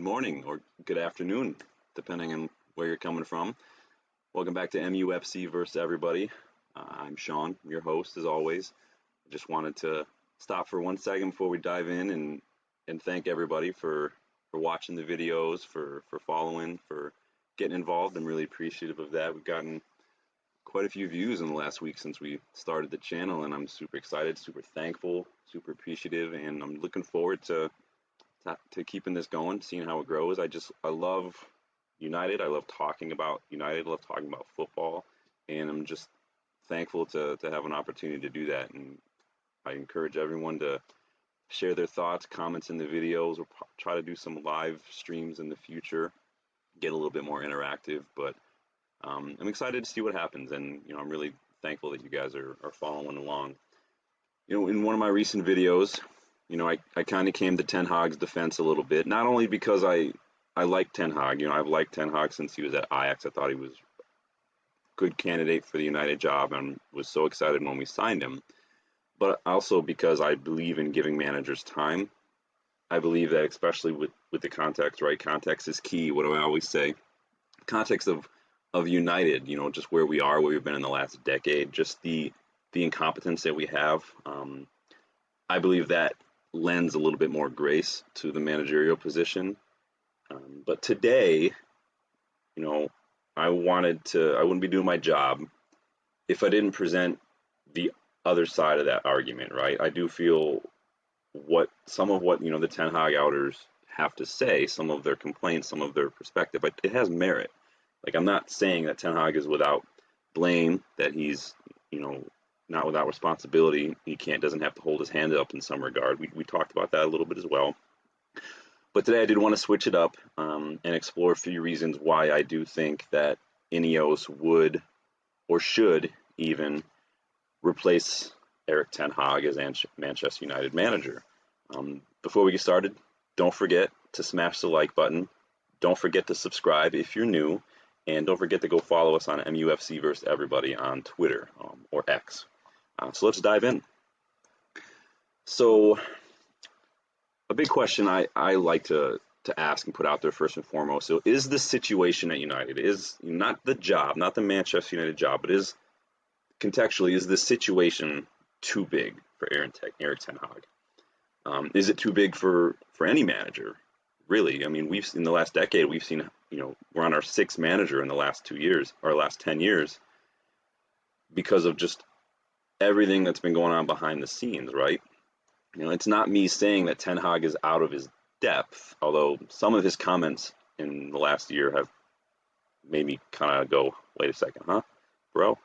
morning or good afternoon, depending on where you're coming from. Welcome back to MUFC versus everybody. I'm Sean, your host as always. I just wanted to stop for 1 second before we dive in and thank everybody for watching the videos, for following, for getting involved. I'm really appreciative of that. We've gotten quite a few views in the last week since we started the channel, and I'm super excited, super thankful, super appreciative, and I'm looking forward to keeping this going, seeing how it grows. I love United. I love talking about United. I love talking about football, and I'm just thankful to have an opportunity to do that. And I encourage everyone to share their thoughts, comments in the videos, or try to do some live streams in the future, get a little bit more interactive. But I'm excited to see what happens, and I'm really thankful that you guys are following along. In one of my recent videos, I kind of came to Ten Hag's defense a little bit, not only because I like Ten Hag. I've liked Ten Hag since he was at Ajax. I thought he was a good candidate for the United job and was so excited when we signed him, but also because I believe in giving managers time. I believe that especially with the context, right? Context is key. What do I always say? Context of United, just where we are, where we've been in the last decade, just the incompetence that we have. I believe that lends a little bit more grace to the managerial position. But today, I wouldn't be doing my job if I didn't present the other side of that argument, right? I do feel some of what the Ten Hag outers have to say, some of their complaints, some of their perspective, but it has merit. Like, I'm not saying that Ten Hag is without blame, that he's, not without responsibility. He doesn't have to hold his hand up in some regard. We talked about that a little bit as well. But today I did want to switch it up and explore a few reasons why I do think that INEOS would or should even replace Erik Ten Hag as Manchester United manager. Before we get started, don't forget to smash the like button. Don't forget to subscribe if you're new. And don't forget to go follow us on MUFC versus everybody on Twitter or X. So let's dive in. So a big question I like to ask and put out there first and foremost. So is the situation at United, is not the job, not the Manchester United job, but is the situation too big for Erik Ten Hag? Is it too big for any manager? Really? I mean, in the last decade, we've seen, we're on our sixth manager in the last 2 years, or last 10 years, because of just everything that's been going on behind the scenes, right? It's not me saying that Ten Hag is out of his depth, although some of his comments in the last year have made me kind of go, wait a second, huh, bro?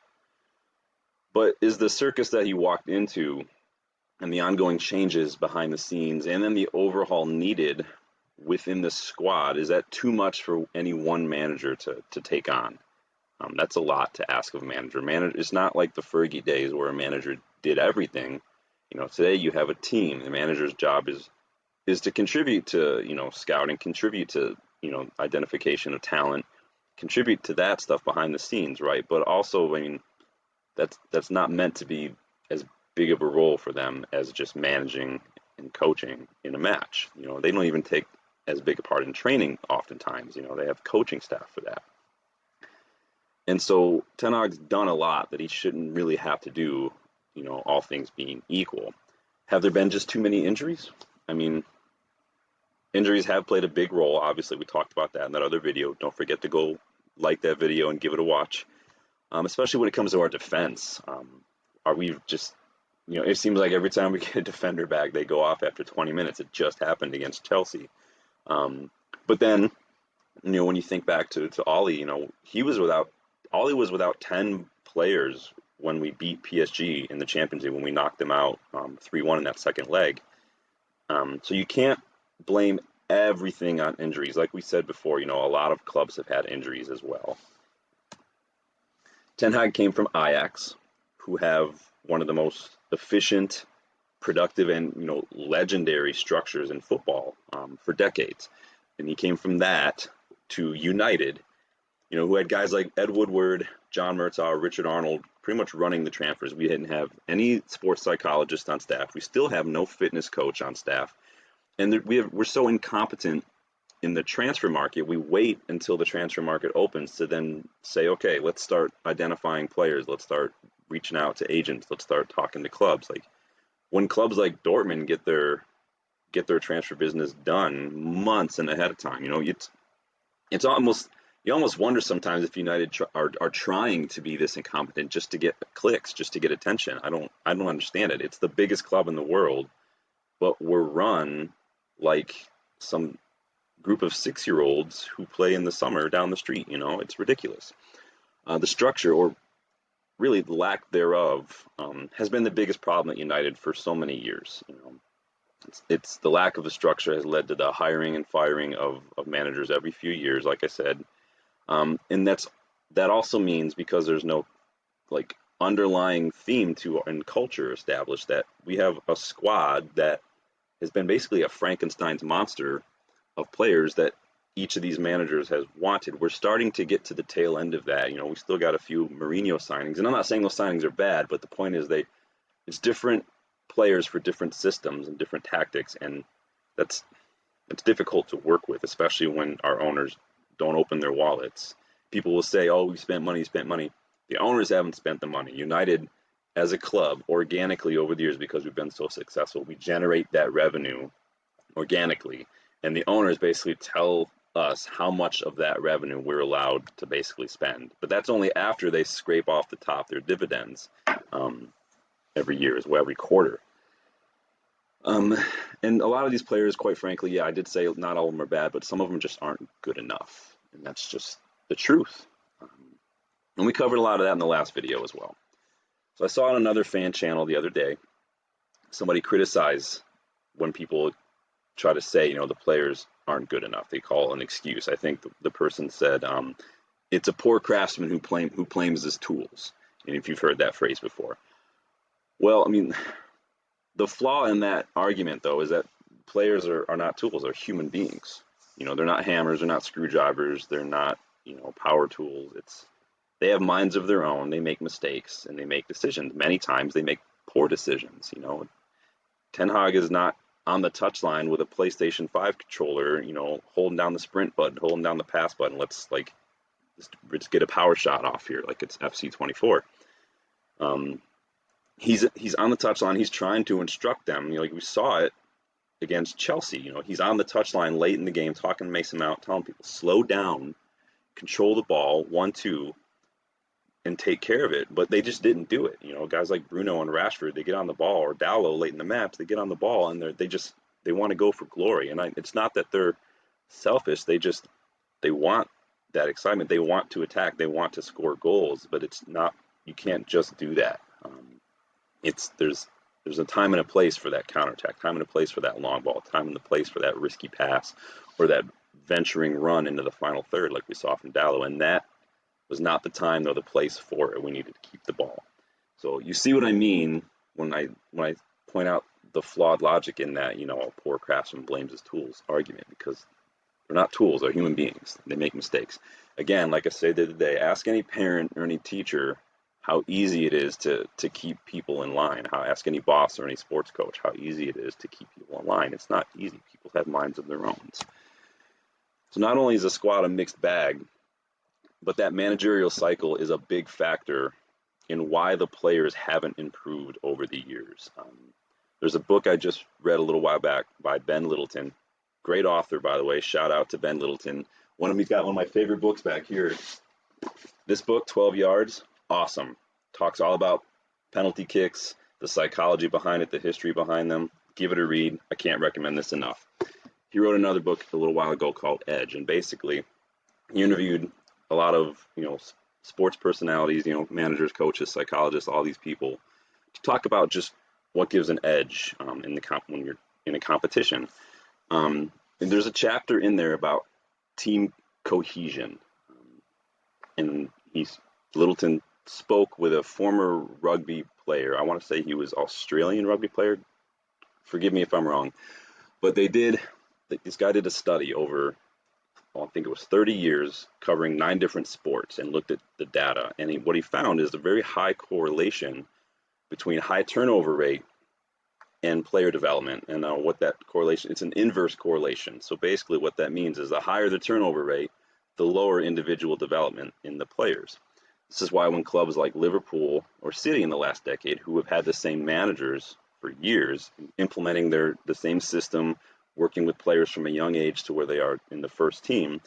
But is the circus that he walked into and the ongoing changes behind the scenes and then the overhaul needed within the squad, is that too much for any one manager to take on? That's a lot to ask of a manager. It's not like the Fergie days where a manager did everything. Today you have a team. The manager's job is to contribute to, scouting, contribute to, identification of talent, contribute to that stuff behind the scenes, right? But also, I mean, that's not meant to be as big of a role for them as just managing and coaching in a match. They don't even take as big a part in training oftentimes. They have coaching staff for that. And so Ten Hag's done a lot that he shouldn't really have to do, all things being equal. Have there been just too many injuries? I mean, injuries have played a big role. Obviously, we talked about that in that other video. Don't forget to go like that video and give it a watch, especially when it comes to our defense. Are we just, it seems like every time we get a defender back, they go off after 20 minutes. It just happened against Chelsea. But then, when you think back to Ollie, Ollie was without 10 players when we beat PSG in the Champions League, when we knocked them out 3-1 in that second leg. So you can't blame everything on injuries. Like we said before, a lot of clubs have had injuries as well. Ten Hag came from Ajax, who have one of the most efficient, productive, and legendary structures in football for decades. And he came from that to United, who had guys like Ed Woodward, John Murtaugh, Richard Arnold pretty much running the transfers. We didn't have any sports psychologist on staff. We still have no fitness coach on staff. And we're so incompetent in the transfer market, we wait until the transfer market opens to then say, okay, let's start identifying players. Let's start reaching out to agents. Let's start talking to clubs. Like when clubs like Dortmund get their transfer business done months and ahead of time, it's almost, you almost wonder sometimes if United are trying to be this incompetent just to get clicks, just to get attention. I don't understand it. It's the biggest club in the world, but we're run like some group of 6-year-olds who play in the summer down the street. It's ridiculous. The structure, or really the lack thereof, has been the biggest problem at United for so many years. It's the lack of a structure has led to the hiring and firing of managers every few years, like I said. And that also means, because there's no like underlying theme to and culture established, that we have a squad that has been basically a Frankenstein's monster of players that each of these managers has wanted. We're starting to get to the tail end of that. We still got a few Mourinho signings, and I'm not saying those signings are bad, but the point is it's different players for different systems and different tactics, and it's difficult to work with, especially when our owners don't open their wallets. People will say, oh, we spent money. The owners haven't spent the money. United, as a club, organically over the years, because we've been so successful, we generate that revenue organically, and the owners basically tell us how much of that revenue we're allowed to basically spend. But that's only after they scrape off the top their dividends every year, as well, every quarter. And a lot of these players, quite frankly, yeah, I did say not all of them are bad, but some of them just aren't good enough, and that's just the truth. And we covered a lot of that in the last video as well. So I saw on another fan channel the other day, somebody criticize when people try to say, the players aren't good enough. They call it an excuse. I think the person said, it's a poor craftsman who claims his tools. And if you've heard that phrase before. Well, I mean, the flaw in that argument, though, is that players are not tools. They're human beings. They're not hammers. They're not screwdrivers. They're not, power tools. They have minds of their own. They make mistakes and they make decisions. Many times they make poor decisions. Ten Hag is not on the touchline with a PlayStation 5 controller, holding down the sprint button, holding down the pass button. Let's just get a power shot off here, like it's FC24. He's on the touchline. He's trying to instruct them. Like we saw it against Chelsea. He's on the touchline late in the game, talking to Mason Mount, telling people slow down, control the ball, 1-2, and take care of it. But they just didn't do it. Guys like Bruno and Rashford, they get on the ball, or Dallo late in the match, they get on the ball and they want to go for glory. And it's not that they're selfish. They want that excitement. They want to attack. They want to score goals. But it's not. You can't just do that. There's a time and a place for that counterattack, time and a place for that long ball, time and a place for that risky pass, or that venturing run into the final third, like we saw from Dallo. And that was not the time nor the place for it. We needed to keep the ball. So you see what I mean when I point out the flawed logic in that, a poor craftsman blames his tools argument, because they're not tools. They're human beings. They make mistakes. Again, like I said the other day, ask any parent or any teacher how easy it is to keep people in line. Ask any boss or any sports coach how easy it is to keep people in line. It's not easy. People have minds of their own. So not only is the squad a mixed bag, but that managerial cycle is a big factor in why the players haven't improved over the years. There's a book I just read a little while back by Ben Littleton. Great author, by the way. Shout out to Ben Littleton. He's got one of my favorite books back here. This book, 12 Yards, awesome. Talks all about penalty kicks, the psychology behind it, the history behind them. Give it a read. I can't recommend this enough. He wrote another book a little while ago called Edge, and basically he interviewed a lot of sports personalities, managers, coaches, psychologists, all these people, to talk about just what gives an edge when you're in a competition. And there's a chapter in there about team cohesion, and Littleton spoke with a former rugby player. I want to say he was Australian rugby player. Forgive me if I'm wrong, but this guy did a study over, I think it was 30 years, covering 9 different sports, and looked at the data. And what he found is a very high correlation between high turnover rate and player development. And what that correlation, it's an inverse correlation. So basically what that means is the higher the turnover rate, the lower individual development in the players. This is why when clubs like Liverpool or City in the last decade, who have had the same managers for years, implementing the same system, working with players from a young age to where they are in the first team,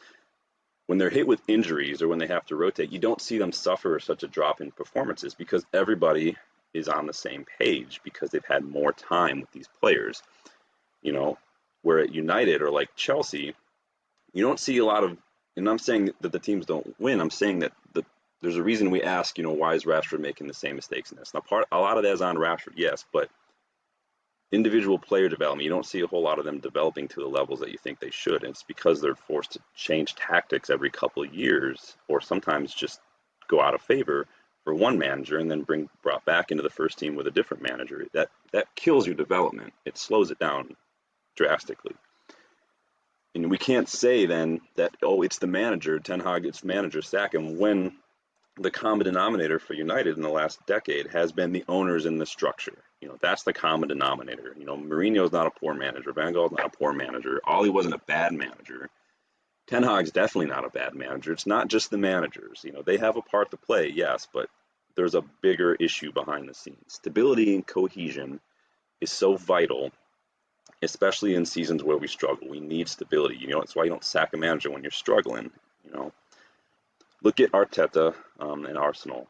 when they're hit with injuries or when they have to rotate, you don't see them suffer such a drop in performances because everybody is on the same page because they've had more time with these players. Where at United or like Chelsea, you don't see a lot of, and I'm saying that the teams don't win. I'm saying that there's a reason we ask, why is Rashford making the same mistakes in this? Now, a lot of that is on Rashford, yes, but individual player development, you don't see a whole lot of them developing to the levels that you think they should. And it's because they're forced to change tactics every couple of years, or sometimes just go out of favor for one manager and then brought back into the first team with a different manager. That kills your development. It slows it down drastically. And we can't say then that, it's the manager, Ten Hag, it's manager, sack him, when the common denominator for United in the last decade has been the owners in the structure. That's the common denominator. Mourinho's not a poor manager. Van Gaal's not a poor manager. Ollie wasn't a bad manager. Ten Hag's definitely not a bad manager. It's not just the managers. They have a part to play, yes, but there's a bigger issue behind the scenes. Stability and cohesion is so vital, especially in seasons where we struggle. We need stability. That's why you don't sack a manager when you're struggling. Look at Arteta and Arsenal.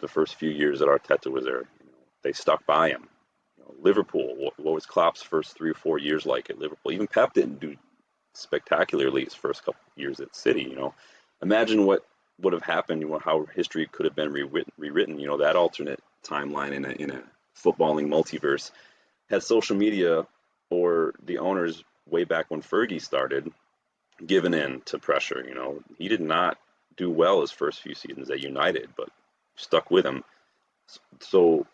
The first few years that Arteta was there, they stuck by him. Liverpool, what was Klopp's first 3 or 4 years like at Liverpool? Even Pep didn't do spectacularly his first couple of years at City. Imagine what would have happened. How history could have been rewritten. That alternate timeline in a footballing multiverse. Had social media or the owners way back when Fergie started given in to pressure. He did not do well his first few seasons at United, but stuck with him. So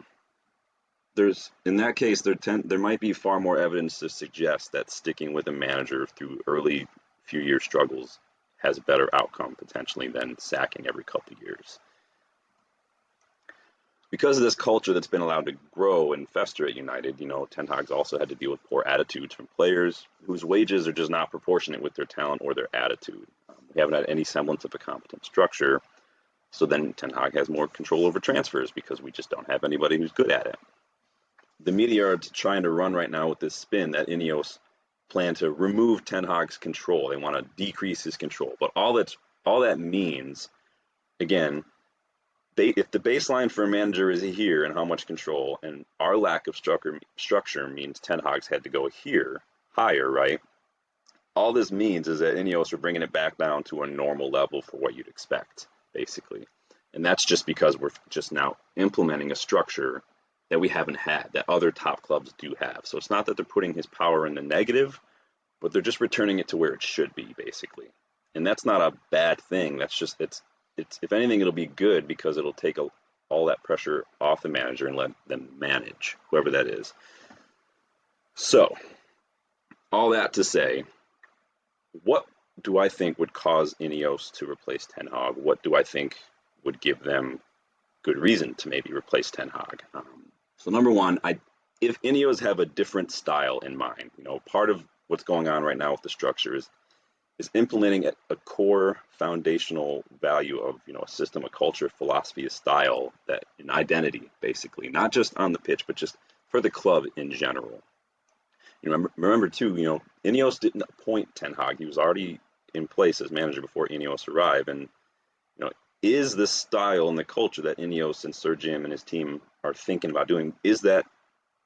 in that case, there might be far more evidence to suggest that sticking with a manager through early few year struggles has a better outcome potentially than sacking every couple of years. Because of this culture that's been allowed to grow and fester at United, Ten Hag's also had to deal with poor attitudes from players whose wages are just not proportionate with their talent or their attitude. We haven't had any semblance of a competent structure, so then Ten Hag has more control over transfers because we just don't have anybody who's good at it. The media are trying to run right now with this spin that INEOS plan to remove Ten Hag's control. They want to decrease his control, but all that means, again, if the baseline for a manager is here and how much control, and our lack of structure means Ten Hag's had to go higher, right? All this means is that INEOS are bringing it back down to a normal level for what you'd expect, basically. And that's just because we're just now implementing a structure that we haven't had, that other top clubs do have. So it's not that they're putting his power in the negative, but they're just returning it to where it should be, basically. And that's not a bad thing. That's just, it's if anything, it'll be good because it'll take all that pressure off the manager and let them manage, whoever that is. So, all that to say, what do I think would cause INEOS to replace Ten Hag? What do I think would give them good reason to maybe replace Ten Hag? So number one, if INEOS have a different style in mind, part of what's going on right now with the structure is implementing a core foundational value of a system, a culture, philosophy, a style, that an identity, basically, not just on the pitch, but just for the club in general. Remember too, INEOS didn't appoint Ten Hag. He was already in place as manager before INEOS arrived. And, is the style and the culture that INEOS and Sir Jim and his team are thinking about doing, is that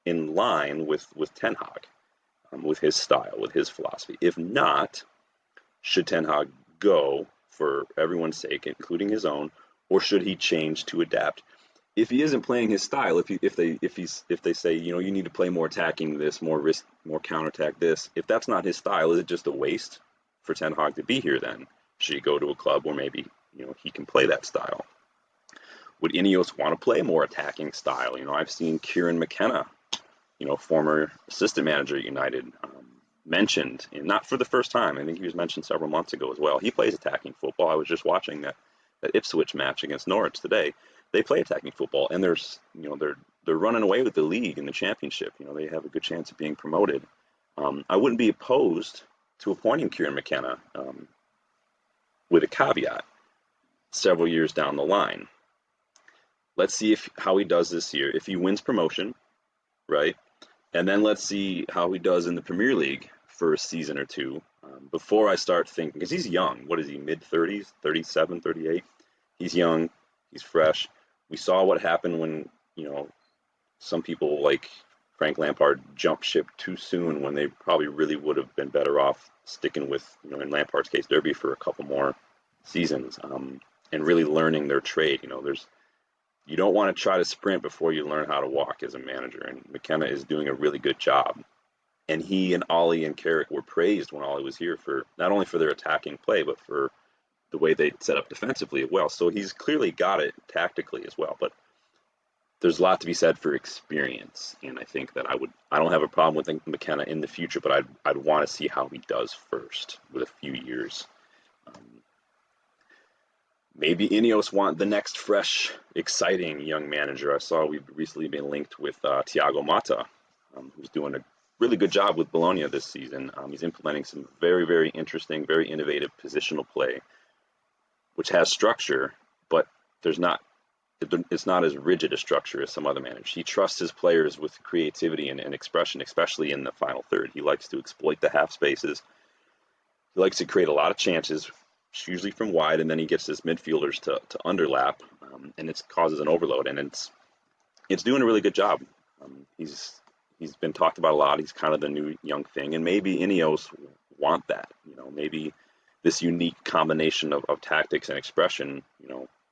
in line with Ten Hag, with his style, with his philosophy? If not, should Ten Hag go for everyone's sake, including his own, or should he change to adapt? If he isn't playing his style, if they say, you need to play more attacking this, more risk, more counterattack this, if that's not his style, is it just a waste for Ten Hag to be here then? Should he go to a club where maybe, he can play that style? Would INEOS want to play a more attacking style? I've seen Kieran McKenna, former assistant manager at United, mentioned, and not for the first time. I think he was mentioned several months ago as well. He plays attacking football. I was just watching that Ipswich match against Norwich today. They play attacking football, and their they're running away with the league and the championship. They have a good chance of being promoted. I wouldn't be opposed to appointing Kieran McKenna with a caveat several years down the line. Let's see how he does this year. If he wins promotion, right? And then let's see how he does in the Premier League for a season or two before I start thinking, because he's young. What is he, mid-30s, 37, 38? He's young. He's fresh. We saw what happened when, some people like Frank Lampard jumped ship too soon when they probably really would have been better off sticking with, in Lampard's case, Derby for a couple more seasons and really learning their trade. You don't want to try to sprint before you learn how to walk as a manager, and McKenna is doing a really good job. And he and Ollie and Carrick were praised when Ollie was here for not only for their attacking play, but for the way they set up defensively as well. So he's clearly got it tactically as well. But there's a lot to be said for experience, and I think that I don't have a problem with McKenna in the future, but I'd want to see how he does first with a few years. Maybe INEOS want the next fresh, exciting young manager. I saw we've recently been linked with Thiago Motta, who's doing a really good job with Bologna this season. He's implementing some very, very interesting, very innovative positional play, which has structure, but it's not as rigid a structure as some other managers. He trusts his players with creativity and expression, especially in the final third. He likes to exploit the half spaces. He likes to create a lot of chances, usually from wide, and then he gets his midfielders to underlap, and it causes an overload, and it's doing a really good job. He's been talked about a lot. He's kind of the new young thing, and maybe INEOS want that. Maybe this unique combination of tactics and expression,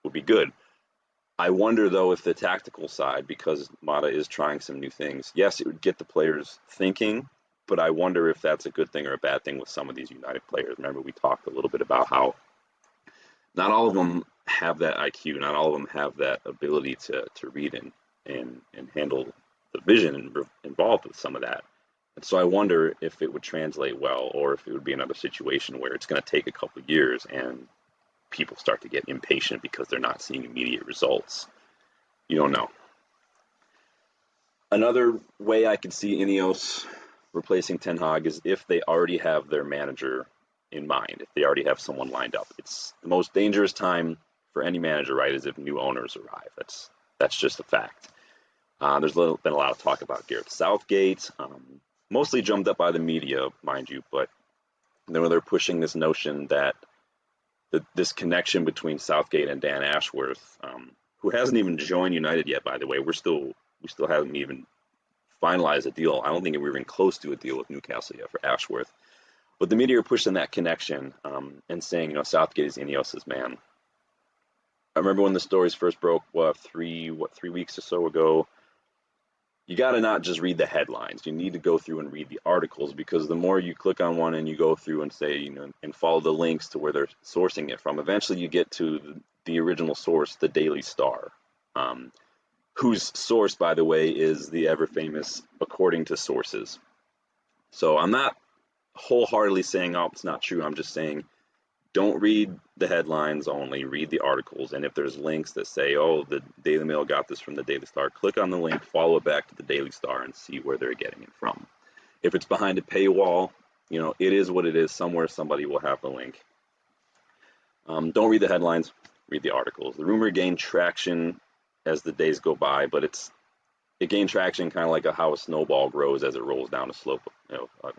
would be good. I wonder, though, if the tactical side, because Motta is trying some new things, yes, it would get the players thinking, but I wonder if that's a good thing or a bad thing with some of these United players. Remember, we talked a little bit about how not all of them have that IQ, not all of them have that ability to read and handle the vision involved with some of that. And so I wonder if it would translate well, or if it would be another situation where it's going to take a couple of years and people start to get impatient because they're not seeing immediate results. You don't know. Another way I could see INEOS replacing Ten Hag is if they already have their manager in mind, if they already have someone lined up. It's the most dangerous time for any manager, right, is if new owners arrive. That's just a fact. There's been a lot of talk about Gareth Southgate, mostly drummed up by the media, mind you, but they're pushing this notion that this connection between Southgate and Dan Ashworth, who hasn't even joined United yet, by the way. We still haven't even finalized a deal. I don't think we're even close to a deal with Newcastle yet for Ashworth. But the media are pushing that connection and saying, Southgate is INEOS's man. I remember when the stories first broke, 3 weeks or so ago. You got to not just read the headlines. You need to go through and read the articles, because the more you click on one and you go through and say, and follow the links to where they're sourcing it from, eventually you get to the original source, the Daily Star, whose source, by the way, is the ever famous According to Sources. So I'm not wholeheartedly saying, it's not true. I'm just saying, don't read the headlines only, read the articles. And if there's links that say, the Daily Mail got this from the Daily Star, click on the link, follow it back to the Daily Star, and see where they're getting it from. If it's behind a paywall, it is what it is. Somewhere somebody will have the link. Don't read the headlines, read the articles. The rumor gained traction as the days go by, but it gained traction kind of like how a snowball grows as it rolls down a slope,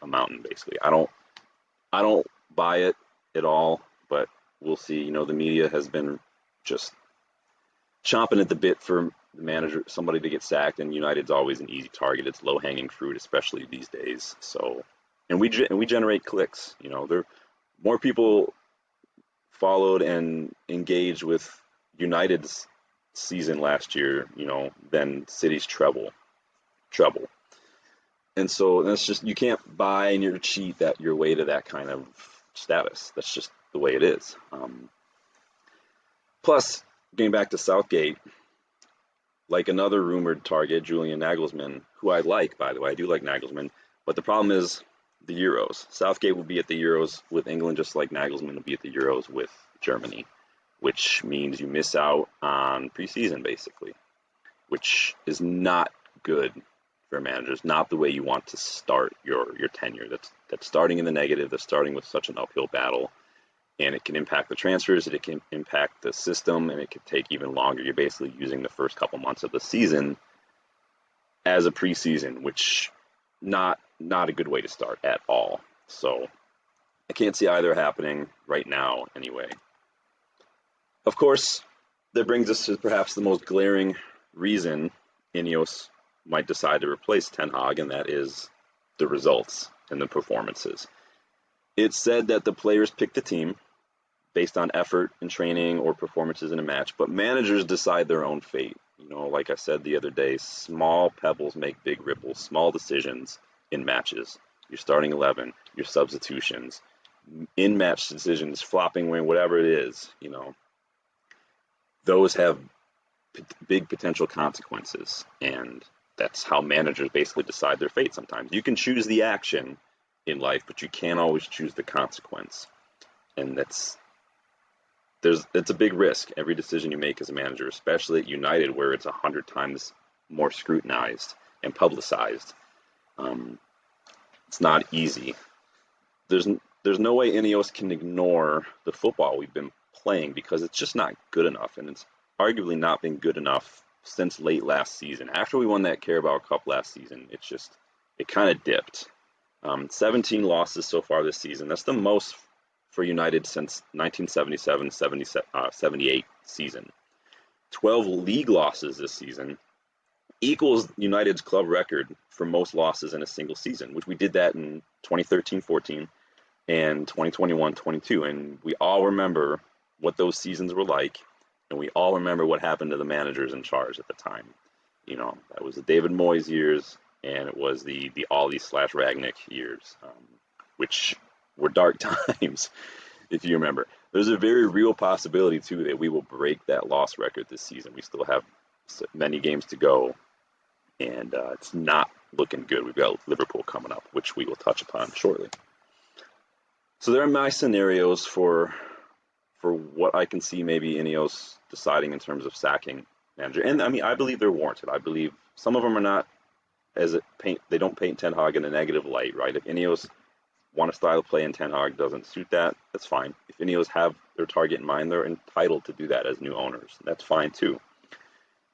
a mountain, basically. I don't buy it at all, but we'll see. The media has been just chomping at the bit for the manager, somebody to get sacked, and United's always an easy target. It's low-hanging fruit, especially these days. So, and we generate clicks. More people followed and engaged with United's season last year, than City's treble. And so that's just, you can't buy and you cheat your way to that kind of status. That's just the way it is. Plus, getting back to Southgate, like another rumored target, Julian Nagelsmann, who I like, by the way. I do like Nagelsmann, but the problem is the Euros. Southgate will be at the Euros with England just like Nagelsmann will be at the Euros with Germany, which means you miss out on preseason, basically. which is not good for managers, not the way you want to start your tenure. That's starting in the negative, that's starting with such an uphill battle, and it can impact the transfers, it can impact the system, and it could take even longer. You're basically using the first couple months of the season as a preseason, which not a good way to start at all. So I can't see either happening right now anyway. Of course, that brings us to perhaps the most glaring reason INEOS might decide to replace Ten Hag, and that is the results and the performances. It's said that the players pick the team based on effort and training or performances in a match, but managers decide their own fate. Like I said the other day, small pebbles make big ripples, small decisions in matches. Your starting 11, your substitutions, in-match decisions, flopping wing, whatever it is, those have big potential consequences, and that's how managers basically decide their fate sometimes. You can choose the action in life, but you can't always choose the consequence, and it's a big risk every decision you make as a manager, especially at United, where it's 100 times more scrutinized and publicized. It's not easy. There's no way INEOS can ignore the football we've been playing, because it's just not good enough, and it's arguably not been good enough since late last season. After we won that Carabao Cup last season, it kind of dipped. 17 losses so far this season. That's the most for United since 1977-78 season. 12 league losses this season equals United's club record for most losses in a single season, which we did that in 2013-14 and 2021-22. And we all remember what those seasons were like, and we all remember what happened to the managers in charge at the time. That was the David Moyes years, and it was the Ollie/Ragnick years, which were dark times, if you remember. There's a very real possibility, too, that we will break that loss record this season. We still have many games to go, and it's not looking good. We've got Liverpool coming up, which we will touch upon shortly. So there are my scenarios for what I can see maybe INEOS deciding in terms of sacking manager. And I mean, I believe they're warranted. I believe some of them are not they don't paint Ten Hag in a negative light, right? If INEOS want a style of play and Ten Hag doesn't suit that, that's fine. If INEOS have their target in mind, they're entitled to do that as new owners. That's fine too.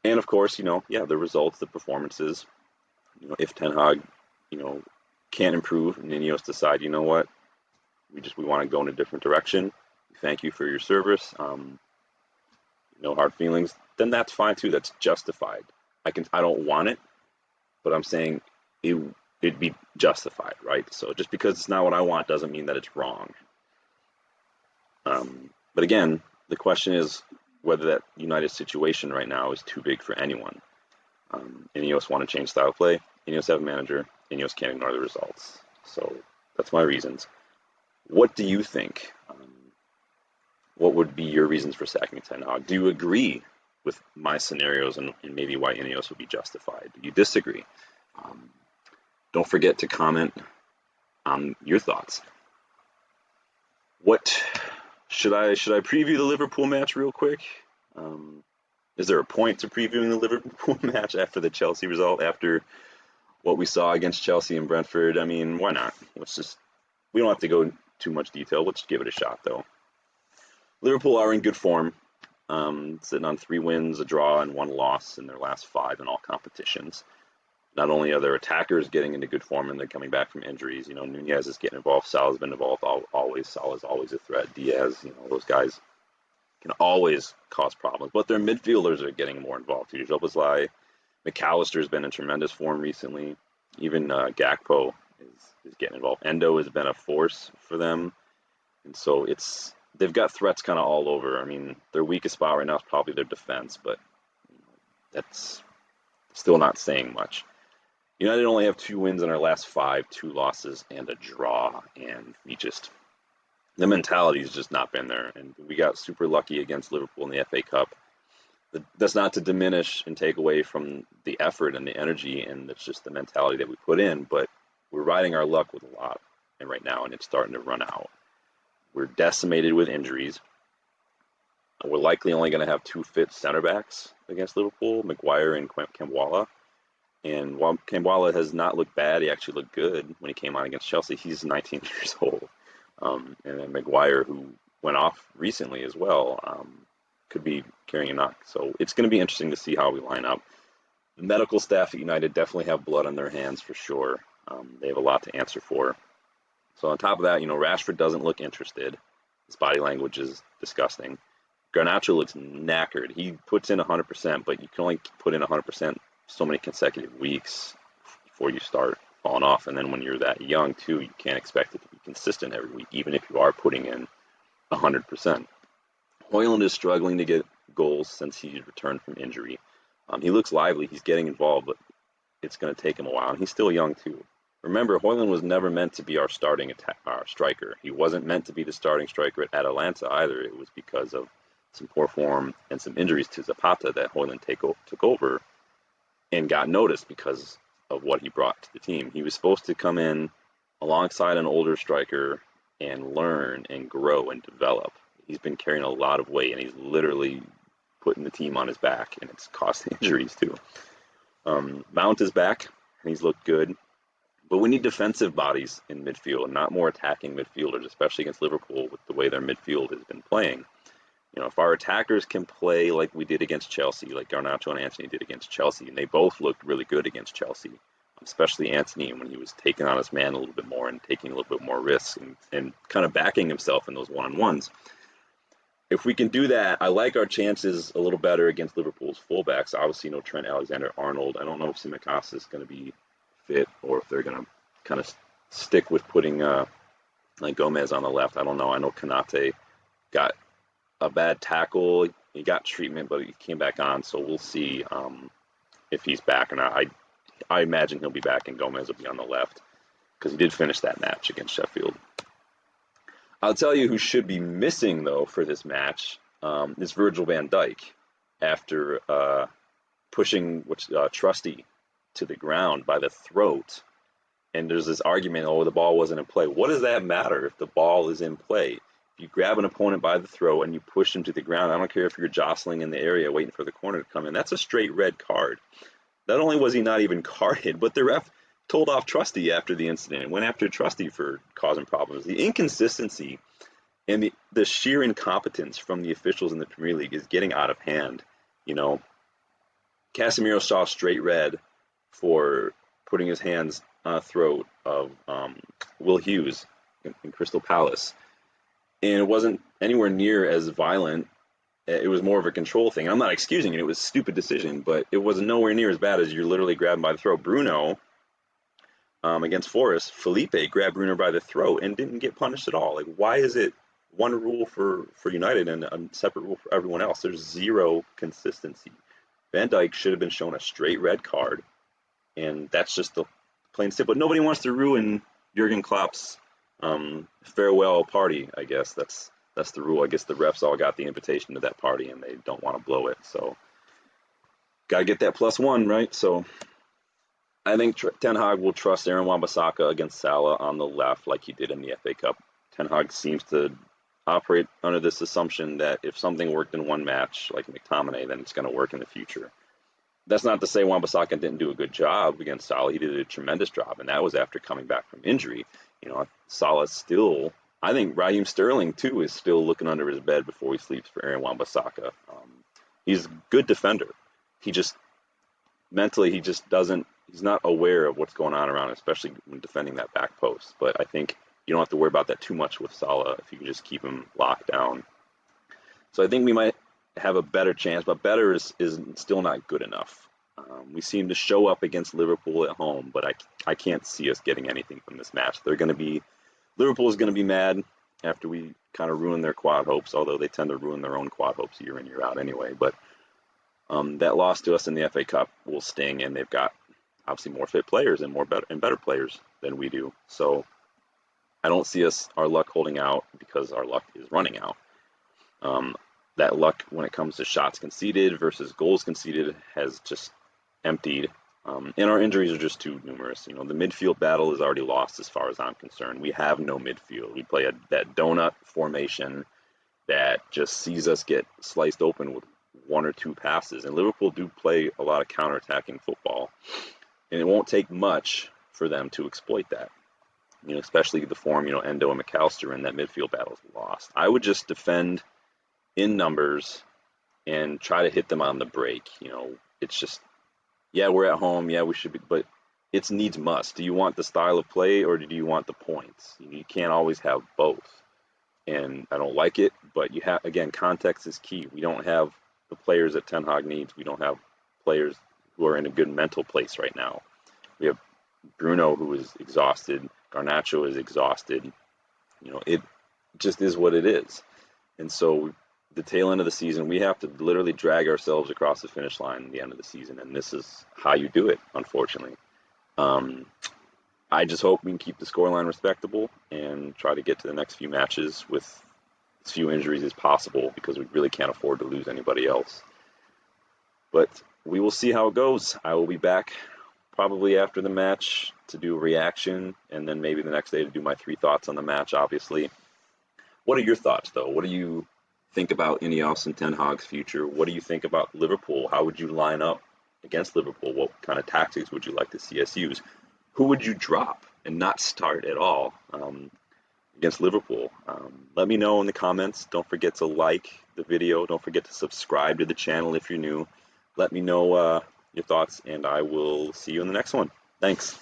And of course, the results, the performances, if Ten Hag, can't improve and INEOS decide, what, we want to go in a different direction. Thank you for your service. No hard feelings. Then that's fine too. That's justified. I don't want it, but I'm saying it'd be justified, right? So just because it's not what I want doesn't mean that it's wrong. But again, the question is whether that United situation right now is too big for anyone. INEOS want to change style of play. INEOS have a manager. INEOS can't ignore the results. So that's my reasons. What do you think? What would be your reasons for sacking Ten Hag? Do you agree with my scenarios and maybe why INEOS would be justified? Do you disagree? Don't forget to comment on your thoughts. What should I preview the Liverpool match real quick? Is there a point to previewing the Liverpool match after the Chelsea result, after what we saw against Chelsea and Brentford? I mean, why not? We don't have to go into too much detail. Let's give it a shot, though. Liverpool are in good form, sitting on 3 wins, a draw, and 1 loss in their last 5 in all competitions. Not only are their attackers getting into good form and they're coming back from injuries, Nunez is getting involved, Salah's been involved always, Salah's always a threat, Diaz, those guys can always cause problems, but their midfielders are getting more involved too. Szoboszlai, McAllister's been in tremendous form recently, even Gakpo is getting involved. Endo has been a force for them, and so they've got threats kind of all over. I mean, their weakest spot right now is probably their defense, but that's still not saying much. United only have 2 wins in our last 5, 2 losses and a draw, and the mentality's just not been there. And we got super lucky against Liverpool in the FA Cup. That's not to diminish and take away from the effort and the energy, and it's just the mentality that we put in, but we're riding our luck with a lot right now, and it's starting to run out. We're decimated with injuries. We're likely only going to have two fit center backs against Liverpool, Maguire and Kambwala. And while Kambwala has not looked bad, he actually looked good when he came on against Chelsea. He's 19 years old. And then Maguire, who went off recently as well, could be carrying a knock. So it's going to be interesting to see how we line up. The medical staff at United definitely have blood on their hands for sure. They have a lot to answer for. So on top of that, Rashford doesn't look interested. His body language is disgusting. Garnacho looks knackered. He puts in 100%, but you can only put in 100% so many consecutive weeks before you start falling off. And then when you're that young, too, you can't expect it to be consistent every week, even if you are putting in 100%. Højlund is struggling to get goals since he returned from injury. He looks lively. He's getting involved, but it's going to take him a while. And he's still young, too. Remember, Højlund was never meant to be our starting striker. He wasn't meant to be the starting striker at Atalanta either. It was because of some poor form and some injuries to Zapata that Højlund took over and got noticed because of what he brought to the team. He was supposed to come in alongside an older striker and learn and grow and develop. He's been carrying a lot of weight, and he's literally putting the team on his back, and it's causing injuries too. Mount is back, and he's looked good. But we need defensive bodies in midfield, and not more attacking midfielders, especially against Liverpool with the way their midfield has been playing. If our attackers can play like we did against Chelsea, like Garnacho and Antony did against Chelsea, and they both looked really good against Chelsea, especially Antony when he was taking on his man a little bit more and taking a little bit more risks and kind of backing himself in those one-on-ones. If we can do that, I like our chances a little better against Liverpool's fullbacks. Obviously, no Trent Alexander-Arnold. I don't know if Tsimikas is going to be fit or if they're going to kind of stick with putting like Gomez on the left. I don't know. I know Konate got a bad tackle. He got treatment, but he came back on. So we'll see if he's back or not. I imagine he'll be back and Gomez will be on the left because he did finish that match against Sheffield. I'll tell you who should be missing, though, for this match is Virgil van Dijk after pushing Trusty to the ground by the throat. And there's this argument, the ball wasn't in play. What does that matter if the ball is in play? If you grab an opponent by the throat and you push him to the ground, I don't care if you're jostling in the area waiting for the corner to come in. That's a straight red card. Not only was he not even carded, but the ref told off Trusty after the incident and went after Trusty for causing problems. The inconsistency and the sheer incompetence from the officials in the Premier League is getting out of hand. Casemiro saw straight red for putting his hands on the throat of Will Hughes in Crystal Palace. And it wasn't anywhere near as violent. It was more of a control thing. I'm not excusing it. It was a stupid decision, but it was nowhere near as bad as you're literally grabbing by the throat. Bruno, against Forest, Felipe grabbed Bruno by the throat and didn't get punished at all. Like, why is it one rule for United and a separate rule for everyone else? There's zero consistency. Van Dijk should have been shown a straight red card, and that's just the plain simple. But nobody wants to ruin Jurgen Klopp's farewell party, I guess. That's the rule. I guess the refs all got the invitation to that party, and they don't want to blow it. So, got to get that +1, right? So, I think Ten Hag will trust Aaron Wan-Bissaka against Salah on the left like he did in the FA Cup. Ten Hag seems to operate under this assumption that if something worked in one match, like McTominay, then it's going to work in the future. That's not to say Wan-Bissaka didn't do a good job against Salah. He did a tremendous job, and that was after coming back from injury. Salah still, I think Raheem Sterling, too, is still looking under his bed before he sleeps for Aaron Wan-Bissaka. He's a good defender. He just, mentally, he's not aware of what's going on around, especially when defending that back post. But I think you don't have to worry about that too much with Salah if you can just keep him locked down. So I think we might have a better chance, but better is still not good enough. We seem to show up against Liverpool at home, but I can't see us getting anything from this match. Liverpool is going to be mad after we kind of ruin their quad hopes, although they tend to ruin their own quad hopes year in, year out anyway. But that loss to us in the FA Cup will sting, and they've got obviously more fit players and better players than we do. So I don't see our luck holding out because our luck is running out. That luck when it comes to shots conceded versus goals conceded has just emptied. And our injuries are just too numerous. The midfield battle is already lost as far as I'm concerned. We have no midfield. We play that donut formation that just sees us get sliced open with one or two passes. And Liverpool do play a lot of counterattacking football, and it won't take much for them to exploit that. Especially the form, Endo and McAllister in that midfield battle is lost. I would just defend in numbers and try to hit them on the break. It's just, yeah, we're at home, yeah, we should be, but it's needs must. Do you want the style of play or do you want the points? You can't always have both. And I don't like it, but again, context is key. We don't have the players that Ten Hag needs. We don't have players who are in a good mental place right now. We have Bruno, who is exhausted. Garnacho is exhausted. It just is what it is. And so the tail end of the season, we have to literally drag ourselves across the finish line at the end of the season. And this is how you do it, unfortunately. I just hope we can keep the scoreline respectable and try to get to the next few matches with as few injuries as possible, because we really can't afford to lose anybody else. But we will see how it goes. I will be back probably after the match to do a reaction, and then maybe the next day to do my 3 thoughts on the match, obviously. What are your thoughts, though? What do you think about INEOS and Ten Hag's future? What do you think about Liverpool? How would you line up against Liverpool? What kind of tactics would you like to see us use? Who would you drop and not start at all against Liverpool? Let me know in the comments. Don't forget to like the video. Don't forget to subscribe to the channel if you're new. Let me know your thoughts, and I will see you in the next one. Thanks.